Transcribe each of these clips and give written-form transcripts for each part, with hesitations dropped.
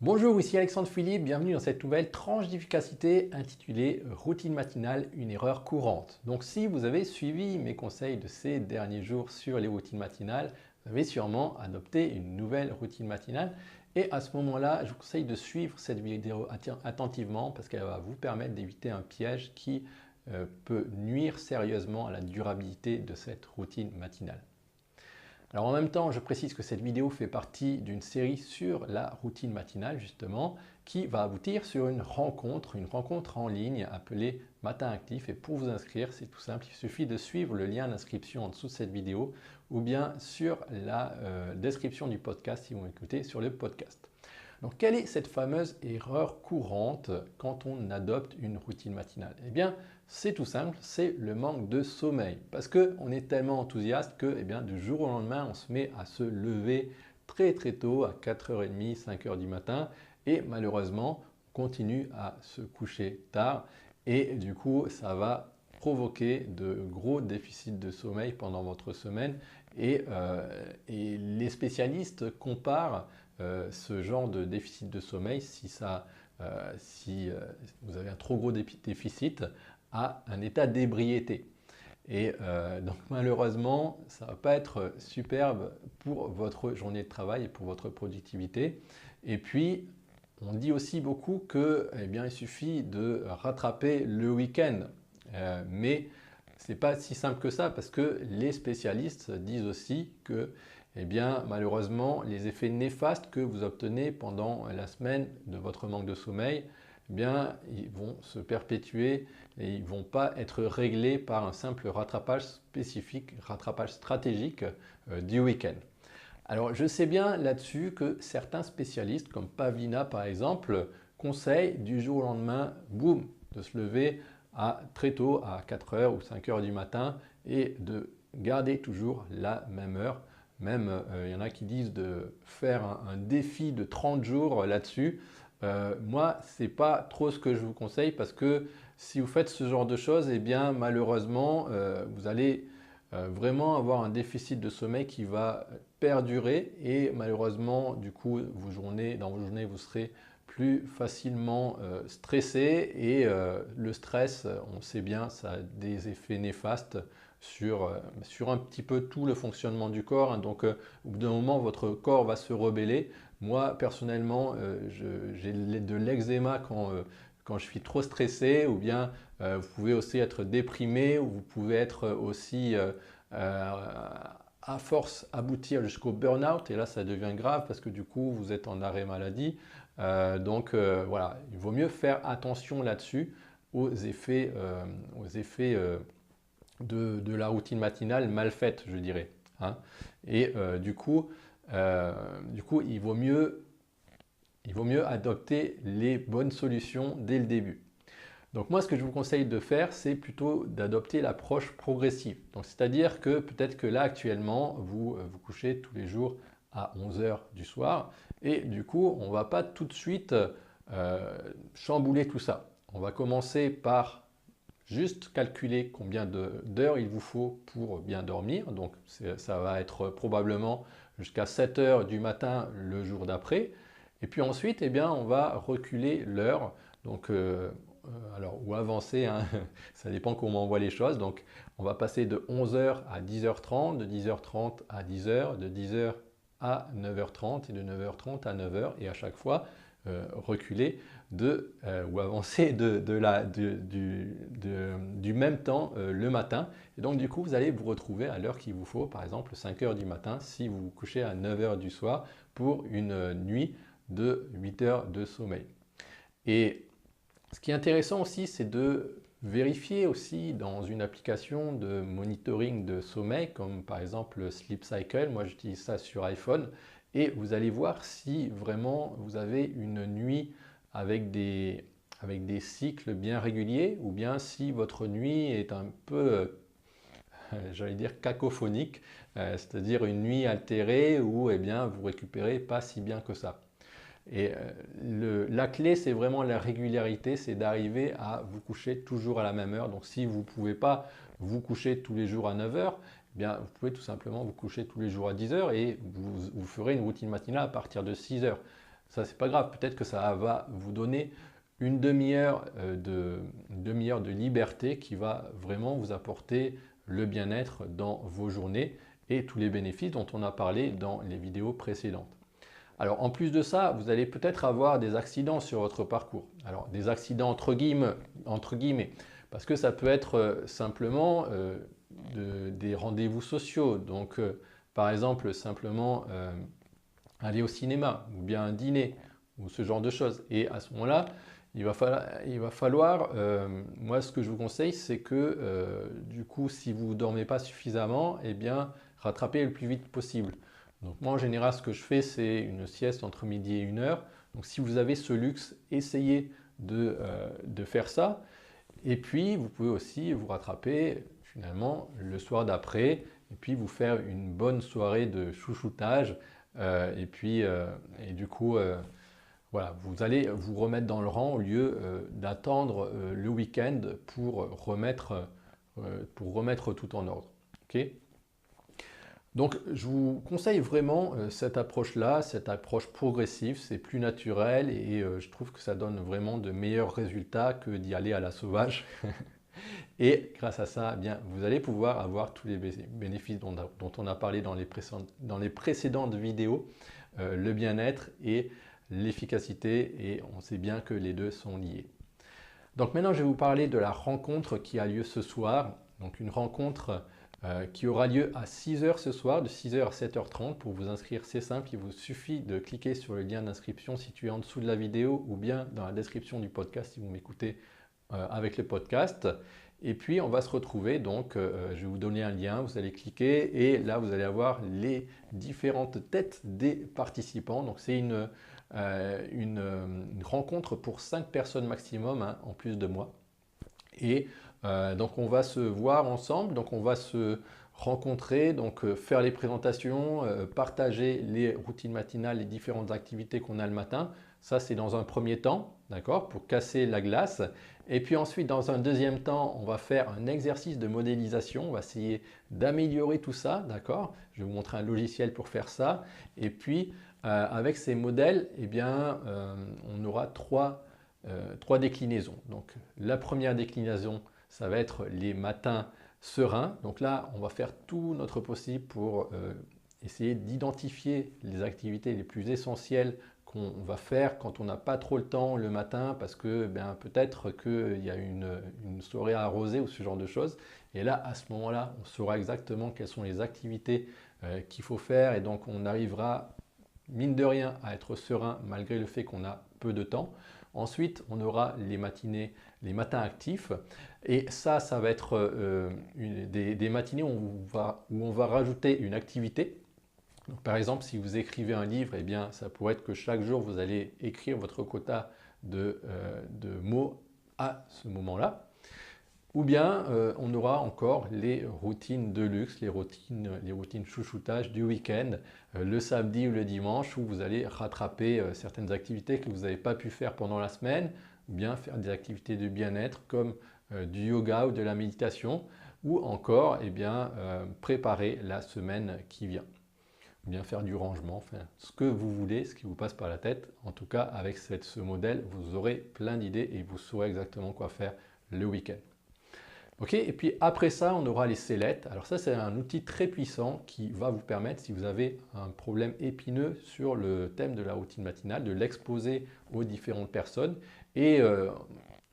Bonjour, ici Alexandre Philippe, bienvenue dans cette nouvelle tranche d'efficacité intitulée Routine matinale, une erreur courante. Donc si vous avez suivi mes conseils de ces derniers jours sur les routines matinales, vous avez sûrement adopté une nouvelle routine matinale et à ce moment-là, je vous conseille de suivre cette vidéo attentivement parce qu'elle va vous permettre d'éviter un piège qui peut nuire sérieusement à la durabilité de cette routine matinale. Alors en même temps, je précise que cette vidéo fait partie d'une série sur la routine matinale justement, qui va aboutir sur une rencontre en ligne appelée Matin Actif. Et pour vous inscrire, c'est tout simple, il suffit de suivre le lien d'inscription en dessous de cette vidéo ou bien sur la description du podcast si vous m'écoutez sur le podcast. Donc, quelle est cette fameuse erreur courante quand on adopte une routine matinale? Eh bien, c'est tout simple, c'est le manque de sommeil. Parce qu'on est tellement enthousiaste que du jour au lendemain, on se met à se lever très tôt, à 4h30, 5h du matin, et malheureusement, on continue à se coucher tard. Et du coup, ça va provoquer de gros déficits de sommeil pendant votre semaine. Et les spécialistes comparent ce genre de déficit de sommeil, si vous avez un trop gros déficit, à un état d'ébriété. Et donc malheureusement, ça ne va pas être superbe pour votre journée de travail et pour votre productivité. Et puis, on dit aussi beaucoup que, il suffit de rattraper le week-end. Mais ce n'est pas si simple que ça parce que les spécialistes disent aussi que malheureusement, les effets néfastes que vous obtenez pendant la semaine de votre manque de sommeil, ils vont se perpétuer et ils ne vont pas être réglés par un simple rattrapage spécifique, rattrapage stratégique du week-end. Alors, je sais bien là-dessus que certains spécialistes, comme Pavlina par exemple, conseillent du jour au lendemain, boum, de se lever très tôt, à 4h ou 5h du matin et de garder toujours la même heure. Même, il y en a qui disent de faire un défi de 30 jours là-dessus. Moi, ce n'est pas trop ce que je vous conseille parce que si vous faites ce genre de choses, malheureusement, vous allez vraiment avoir un déficit de sommeil qui va perdurer et malheureusement, du coup, dans vos journées, vous serez plus facilement stressé et le stress, on sait bien, ça a des effets néfastes sur un petit peu tout le fonctionnement du corps. Donc, au bout d'un moment, votre corps va se rebeller. Moi, personnellement, j'ai de l'eczéma quand je suis trop stressé, ou bien vous pouvez aussi être déprimé, ou vous pouvez être aussi à force aboutir jusqu'au burn-out, et là ça devient grave parce que du coup vous êtes en arrêt maladie. Voilà, il vaut mieux faire attention là-dessus aux effets de la routine matinale mal faite, je dirais, hein. Et il vaut mieux adopter les bonnes solutions dès le début. Donc moi, ce que je vous conseille de faire, c'est plutôt d'adopter l'approche progressive. Donc c'est-à-dire que peut-être que là, actuellement, vous vous couchez tous les jours à 11h du soir et du coup, on ne va pas tout de suite chambouler tout ça. On va commencer par juste calculer combien d'heures il vous faut pour bien dormir. Donc ça va être probablement jusqu'à 7h du matin le jour d'après. Et puis ensuite, on va reculer l'heure. Donc, ou avancer, hein, ça dépend comment on voit les choses. Donc, on va passer de 11h à 10h30, de 10h30 à 10h, de 10h à 9h30 et de 9h30 à 9h. Et à chaque fois, reculer ou avancer du même temps le matin. Et donc, du coup, vous allez vous retrouver à l'heure qu'il vous faut, par exemple 5h du matin, si vous vous couchez à 9h du soir pour une nuit de 8 heures de sommeil. Et ce qui est intéressant aussi, c'est de vérifier aussi dans une application de monitoring de sommeil, comme par exemple Sleep Cycle. Moi, j'utilise ça sur iPhone. Et vous allez voir si vraiment vous avez une nuit avec des cycles bien réguliers ou bien si votre nuit est un peu, j'allais dire, cacophonique, c'est-à-dire une nuit altérée où vous récupérez pas si bien que ça. Et la clé, c'est vraiment la régularité, c'est d'arriver à vous coucher toujours à la même heure. Donc si vous ne pouvez pas vous coucher tous les jours à 9h, vous pouvez tout simplement vous coucher tous les jours à 10h et vous ferez une routine matinale à partir de 6h. Ça, c'est pas grave. Peut-être que ça va vous donner une demi-heure de liberté qui va vraiment vous apporter le bien-être dans vos journées et tous les bénéfices dont on a parlé dans les vidéos précédentes. Alors en plus de ça, vous allez peut-être avoir des accidents sur votre parcours. Alors des accidents entre guillemets parce que ça peut être simplement des rendez-vous sociaux. Donc par exemple simplement aller au cinéma ou bien un dîner ou ce genre de choses. Et à ce moment-là, il va falloir moi ce que je vous conseille, c'est que du coup, si vous ne dormez pas suffisamment, eh bien, rattrapez le plus vite possible. Donc moi, en général, ce que je fais, c'est une sieste entre midi et 1 heure. Donc si vous avez ce luxe, essayez de faire ça. Et puis, vous pouvez aussi vous rattraper finalement le soir d'après et puis vous faire une bonne soirée de chouchoutage. Et du coup, voilà, vous allez vous remettre dans le rang au lieu d'attendre le week-end pour remettre tout en ordre. Ok. Donc, je vous conseille vraiment cette approche-là, cette approche progressive, c'est plus naturel et je trouve que ça donne vraiment de meilleurs résultats que d'y aller à la sauvage. Et grâce à ça, eh bien, vous allez pouvoir avoir tous les bénéfices dont on a parlé dans les précédentes vidéos, le bien-être et l'efficacité, et on sait bien que les deux sont liés. Donc maintenant, je vais vous parler de la rencontre qui a lieu ce soir. Donc une rencontre qui aura lieu à 6 h ce soir, de 6 h à 7 h 30. Pour vous inscrire, c'est simple, il vous suffit de cliquer sur le lien d'inscription situé en dessous de la vidéo ou bien dans la description du podcast si vous m'écoutez avec le podcast. Et puis on va se retrouver, donc je vais vous donner un lien, vous allez cliquer et là vous allez avoir les différentes têtes des participants. Donc c'est une rencontre pour 5 personnes maximum, hein, en plus de moi. Et donc on va se voir ensemble, donc on va se rencontrer, donc faire les présentations, partager les routines matinales, les différentes activités qu'on a le matin. Ça, c'est dans un premier temps, d'accord, pour casser la glace. Et puis ensuite, dans un deuxième temps, on va faire un exercice de modélisation. On va essayer d'améliorer tout ça, d'accord. Je vais vous montrer un logiciel pour faire ça. Et puis, avec ces modèles, eh bien, on aura trois déclinaisons. Donc, la première déclinaison, ça va être les matins sereins. Donc là, on va faire tout notre possible pour essayer d'identifier les activités les plus essentielles qu'on va faire quand on n'a pas trop le temps le matin parce que peut-être qu'il y a une soirée arrosée ou ce genre de choses. Et là, à ce moment-là, on saura exactement quelles sont les activités qu'il faut faire et donc on arrivera, mine de rien, à être serein malgré le fait qu'on a peu de temps. Ensuite, on aura les matins actifs et ça va être des matinées où on va rajouter une activité. Donc, par exemple, si vous écrivez un livre, eh bien, ça pourrait être que chaque jour, vous allez écrire votre quota de mots à ce moment-là. Ou bien, on aura encore les routines de luxe, les routines chouchoutage du week-end, le samedi ou le dimanche, où vous allez rattraper certaines activités que vous n'avez pas pu faire pendant la semaine, ou bien faire des activités de bien-être comme du yoga ou de la méditation, ou encore préparer la semaine qui vient. Ou bien faire du rangement, enfin, ce que vous voulez, ce qui vous passe par la tête. En tout cas, avec ce modèle, vous aurez plein d'idées et vous saurez exactement quoi faire le week-end. Ok, et puis après ça, on aura les sellettes. Alors ça, c'est un outil très puissant qui va vous permettre, si vous avez un problème épineux sur le thème de la routine matinale, de l'exposer aux différentes personnes. Et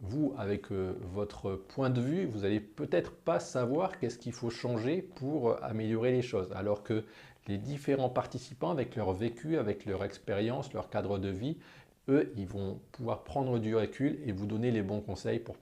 vous, avec votre point de vue, vous n'allez peut-être pas savoir qu'est-ce qu'il faut changer pour améliorer les choses. Alors que les différents participants, avec leur vécu, avec leur expérience, leur cadre de vie, eux, ils vont pouvoir prendre du recul et vous donner les bons conseils pour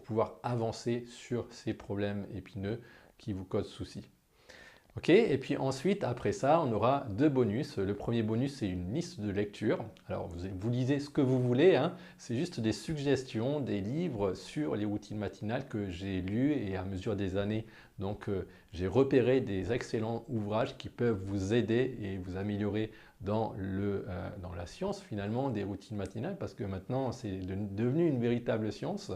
pouvoir avancer sur ces problèmes épineux qui vous causent souci. Ok, et puis ensuite, après ça, on aura 2 bonus. Le premier bonus, c'est une liste de lecture. Alors, vous lisez ce que vous voulez, hein. C'est juste des suggestions, des livres sur les routines matinales que j'ai lus et à mesure des années. Donc, j'ai repéré des excellents ouvrages qui peuvent vous aider et vous améliorer dans la science finalement des routines matinales parce que maintenant, c'est devenu une véritable science.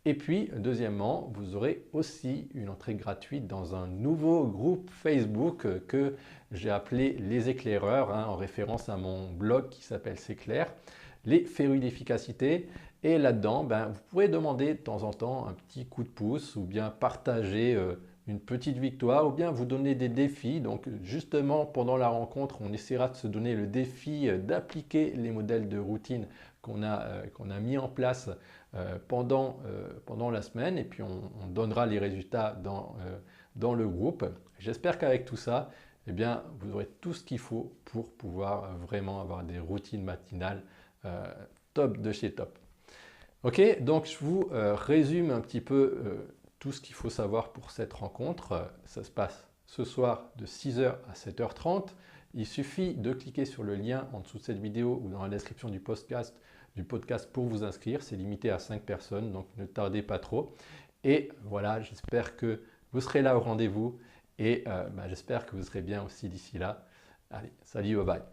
Et puis, deuxièmement, vous aurez aussi une entrée gratuite dans un nouveau groupe Facebook que j'ai appelé Les Éclaireurs, en référence à mon blog qui s'appelle C'est clair, les férus d'efficacité. Et là-dedans, vous pourrez demander de temps en temps un petit coup de pouce ou bien partager une petite victoire ou bien vous donner des défis. Donc justement, pendant la rencontre, on essaiera de se donner le défi d'appliquer les modèles de routine qu'on a mis en place pendant la semaine et puis on donnera les résultats dans le groupe. J'espère qu'avec tout ça, eh bien, vous aurez tout ce qu'il faut pour pouvoir vraiment avoir des routines matinales top de chez top. Ok, donc je vous résume un petit peu tout ce qu'il faut savoir pour cette rencontre. Ça se passe ce soir de 6h à 7h30. Il suffit de cliquer sur le lien en dessous de cette vidéo ou dans la description du podcast pour vous inscrire. C'est limité à 5 personnes, donc ne tardez pas trop. Et voilà, j'espère que vous serez là au rendez-vous et j'espère que vous serez bien aussi d'ici là. Allez, salut, bye bye.